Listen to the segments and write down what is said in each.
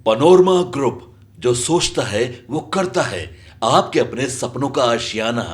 Panorama group, जो सोचता है वो करता है। आपके अपने सपनों का आशियाना।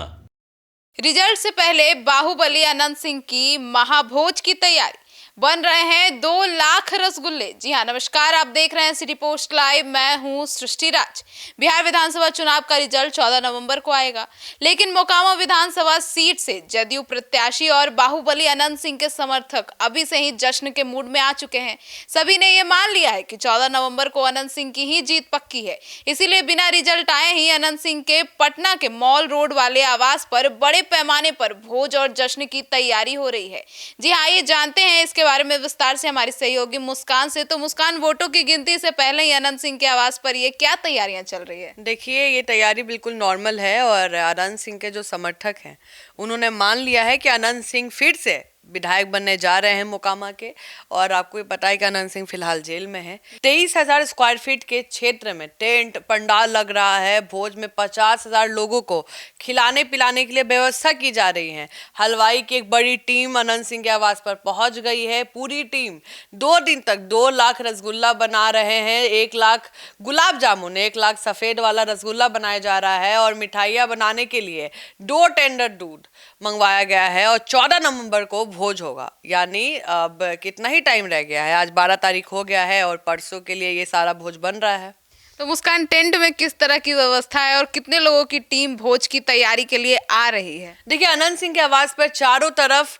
रिजल्ट से पहले बाहुबली अनंत सिंह की महाभोज की तैयारी। बन रहे हैं 2 लाख रसगुल्ले। जी हाँ, नमस्कार, आप देख रहे हैं सिटी पोस्ट लाइव। मैं हूँ सृष्टि राज। बिहार विधानसभा चुनाव का रिजल्ट 14 नवंबर को आएगा, लेकिन मोकामा विधानसभा सीट से जदयू प्रत्याशी और बाहुबली अनंत सिंह के समर्थक अभी से ही जश्न के मूड में आ चुके हैं। सभी ने ये मान लिया है कि 14 नवंबर को अनंत सिंह की ही जीत पक्की है। इसीलिए बिना रिजल्ट आए ही अनंत सिंह के पटना के मॉल रोड वाले आवास पर बड़े पैमाने पर भोज और जश्न की तैयारी हो रही है। जी हाँ, ये जानते हैं इसके बारे में विस्तार से हमारी सहयोगी मुस्कान से। तो मुस्कान, वोटों की गिनती से पहले ही अनंत सिंह के आवास पर ये क्या तैयारियां चल रही है? देखिए, ये तैयारी बिल्कुल नॉर्मल है और अनंत सिंह के जो समर्थक हैं उन्होंने मान लिया है कि अनंत सिंह फिर से विधायक बनने जा रहे हैं मोकामा के। और आपको ये पता है कि अनंत सिंह फिलहाल जेल में है। 23,000 स्क्वायर फीट के क्षेत्र में टेंट पंडाल लग रहा है। भोज में 50,000 लोगों को खिलाने पिलाने के लिए व्यवस्था की जा रही है। हलवाई की एक बड़ी टीम अनंत सिंह के आवास पर पहुंच गई है। पूरी टीम 2 दिन तक 2 लाख रसगुल्ला बना रहे हैं। 1 लाख गुलाब जामुन, 1 लाख सफेद वाला रसगुल्ला बनाया जा रहा है और मिठाइयाँ बनाने के लिए 2 टेंडर दूध मंगवाया गया है। और 14 नवंबर को भोज होगा, यानी अब कितना ही टाइम रह गया है। आज 12 तारीख हो गया है और परसों के लिए ये सारा भोज बन रहा है। तो मुस्कान, टेंट में किस तरह की व्यवस्था है और कितने लोगों की टीम भोज की तैयारी के लिए आ रही है? देखिए, अनंत सिंह के आवास पर चारों तरफ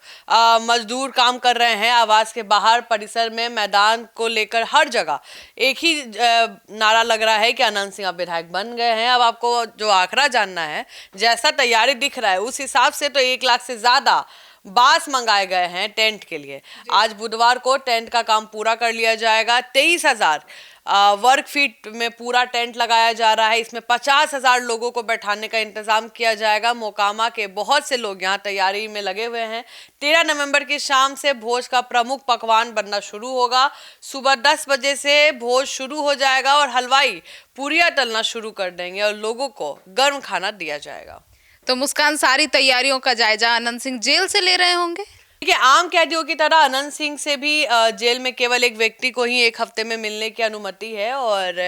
मजदूर काम कर रहे हैं। आवास के बाहर परिसर में मैदान को लेकर हर जगह एक ही नारा लग रहा है कि अनंत सिंह अब विधायक बन गए हैं। अब आपको जो आंकड़ा जानना है, जैसा तैयारी दिख रहा है उस हिसाब से तो 1 लाख से ज्यादा बांस मंगाए गए हैं टेंट के लिए। आज बुधवार को टेंट का काम पूरा कर लिया जाएगा। 23,000 वर्ग फीट में पूरा टेंट लगाया जा रहा है। इसमें 50,000 लोगों को बैठाने का इंतजाम किया जाएगा। मोकामा के बहुत से लोग यहाँ तैयारी में लगे हुए हैं। 13 नवंबर की शाम से भोज का प्रमुख पकवान बनना शुरू होगा। सुबह 10 बजे से भोज शुरू हो जाएगा और हलवाई पूरियां तलना शुरू कर देंगे और लोगों को गर्म खाना दिया जाएगा। तो मुस्कान, सारी तैयारियों का जायजा अनंत सिंह जेल से ले रहे होंगे? देखिए, आम कैदियों की तरह अनंत सिंह से भी जेल में केवल एक व्यक्ति को ही 1 हफ्ते में मिलने की अनुमति है। और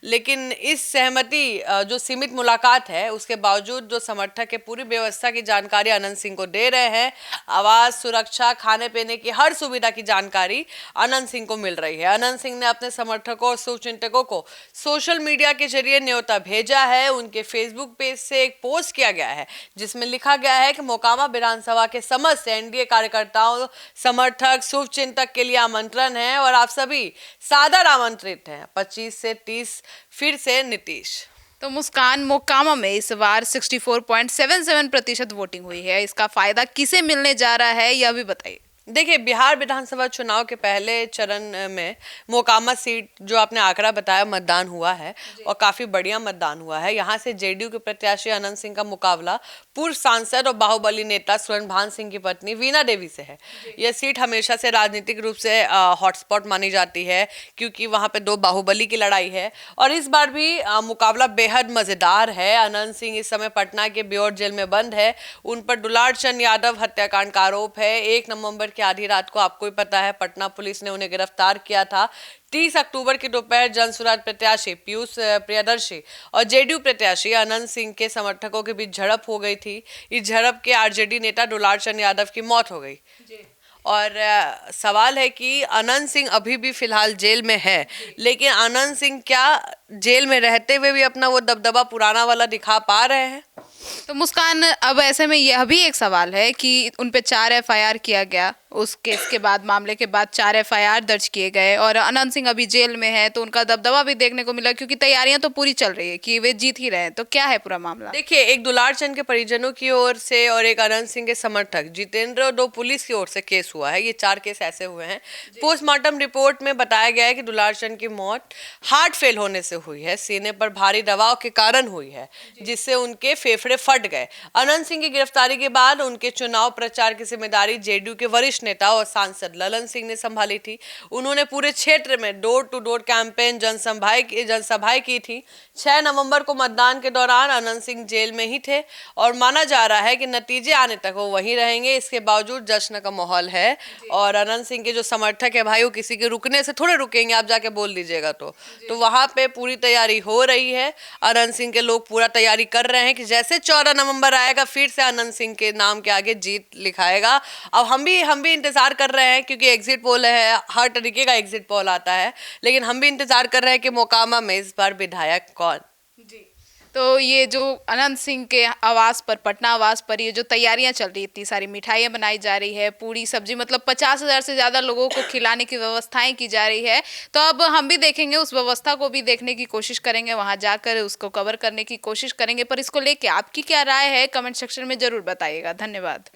लेकिन इस सहमति जो सीमित मुलाकात है उसके बावजूद जो समर्थक है पूरी व्यवस्था की जानकारी अनंत सिंह को दे रहे हैं। आवास, सुरक्षा, खाने पीने की हर सुविधा की जानकारी अनंत सिंह को मिल रही है। अनंत सिंह ने अपने समर्थकों और शुभचिंतकों को सोशल मीडिया के जरिए न्योता भेजा है। उनके फेसबुक पेज से एक पोस्ट किया गया है जिसमें लिखा गया है कि मोकामा विधानसभा के समस्त एनडीए कार्यकर्ताओं, समर्थक, शुभचिंतक के लिए आमंत्रण है और आप सभी सादर आमंत्रित हैं। 25 से 30 फिर से नीतीश। तो मुस्कान, मोकामा में इस बार 64.77% वोटिंग हुई है। इसका फायदा किसे मिलने जा रहा है, यह भी बताइए। देखिए, बिहार विधानसभा चुनाव के पहले चरण में मोकामा सीट जो आपने आंकड़ा बताया मतदान हुआ है और काफी बढ़िया मतदान हुआ है। यहाँ से जेडीयू के प्रत्याशी अनंत सिंह का मुकाबला पूर्व सांसद और बाहुबली नेता स्वर्णभान सिंह की पत्नी वीणा देवी से है। यह सीट हमेशा से राजनीतिक रूप से हॉटस्पॉट मानी जाती है क्योंकि वहाँ पे 2 बाहुबली की लड़ाई है और इस बार भी मुकाबला बेहद मजेदार है। अनंत सिंह इस समय पटना के ब्योर जेल में बंद है। उन पर दुलार चंद यादव हत्याकांड का आरोप है। 1 नवंबर की आधी रात को आपको ही पता है पटना पुलिस ने उन्हें गिरफ्तार किया था। 30 अक्टूबर की दोपहर जनसुराज प्रत्याशी पीयूष प्रियदर्शी और जेडीयू प्रत्याशी अनंत सिंह के समर्थकों के बीच झड़प हो गई थी। इस झड़प के आरजेडी नेता दुलार चंद यादव की मौत हो गई। और सवाल है कि अनंत सिंह अभी भी फिलहाल जेल में है, लेकिन अनंत सिंह क्या जेल में रहते हुए भी अपना वो दबदबा पुराना वाला दिखा पा रहे हैं? तो मुस्कान, अब ऐसे में यह भी एक सवाल है कि उन पे 4 एफआईआर किया गया। उस केस के बाद, मामले के बाद 4 एफआईआर दर्ज किए गए और अनंत सिंह अभी जेल में है, तो उनका दबदबा भी देखने को मिला क्योंकि तैयारियां तो पूरी चल रही है कि वे जीत ही रहे हैं। तो क्या है पूरा मामला? देखिए, एक दुलार चंद के परिजनों की ओर से और एक अनंत सिंह के समर्थक जितेंद्र और 2 पुलिस की ओर से केस हुआ है। ये 4 केस ऐसे हुए हैं। पोस्टमार्टम रिपोर्ट में बताया गया है कि दुलार चंद की मौत हार्ट फेल होने से हुई है। सीने पर भारी दबाव के कारण हुई है जिससे उनके फेफड़े फट गए। अनंत सिंह की गिरफ्तारी के बाद उनके चुनाव प्रचार की जिम्मेदारी जेडीयू के वरिष्ठ वरिष्ठ नेता और सांसद ललन सिंह ने संभाली थी। उन्होंने पूरे क्षेत्र में डोर टू डोर कैंपेन जनसभाएं की थी। 6 नवंबर को मतदान के दौरान अनंत सिंह जेल में ही थे और माना जा रहा है कि नतीजे आने तक वो वहीं रहेंगे। इसके बावजूद जश्न का माहौल है और अनंत सिंह के जो समर्थक है भाई, वो किसी के रुकने से थोड़े रुकेंगे, आप जाके बोल दीजिएगा तो वहां पे पूरी तैयारी हो रही है। अनंत सिंह के लोग पूरा तैयारी कर रहे हैं कि जैसे 14 नवंबर आएगा फिर से अनंत सिंह के नाम के आगे जीत लिखाएगा। अब हम भी इंतजार कर रहे हैं, क्योंकि एग्जिट पोल है, हर तरीके का एग्जिट पोल आता है, लेकिन हम भी इंतजार कर रहे हैं कि मोकामा में इस बार विधायक कौन। जी, तो ये जो अनंत सिंह के आवास पर, पटना आवास पर ये जो तैयारियां चल रही, इतनी सारी मिठाइयां बनाई जा रही है, पूरी सब्जी, मतलब 50,000 से ज़्यादा लोगों को खिलाने की व्यवस्थाएं की जा रही है। तो अब हम भी देखेंगे, उस व्यवस्था को भी देखने की कोशिश करेंगे, वहां जाकर उसको कवर करने की कोशिश करेंगे। पर इसको लेके आपकी क्या राय है, कमेंट सेक्शन में जरूर बताइएगा। धन्यवाद।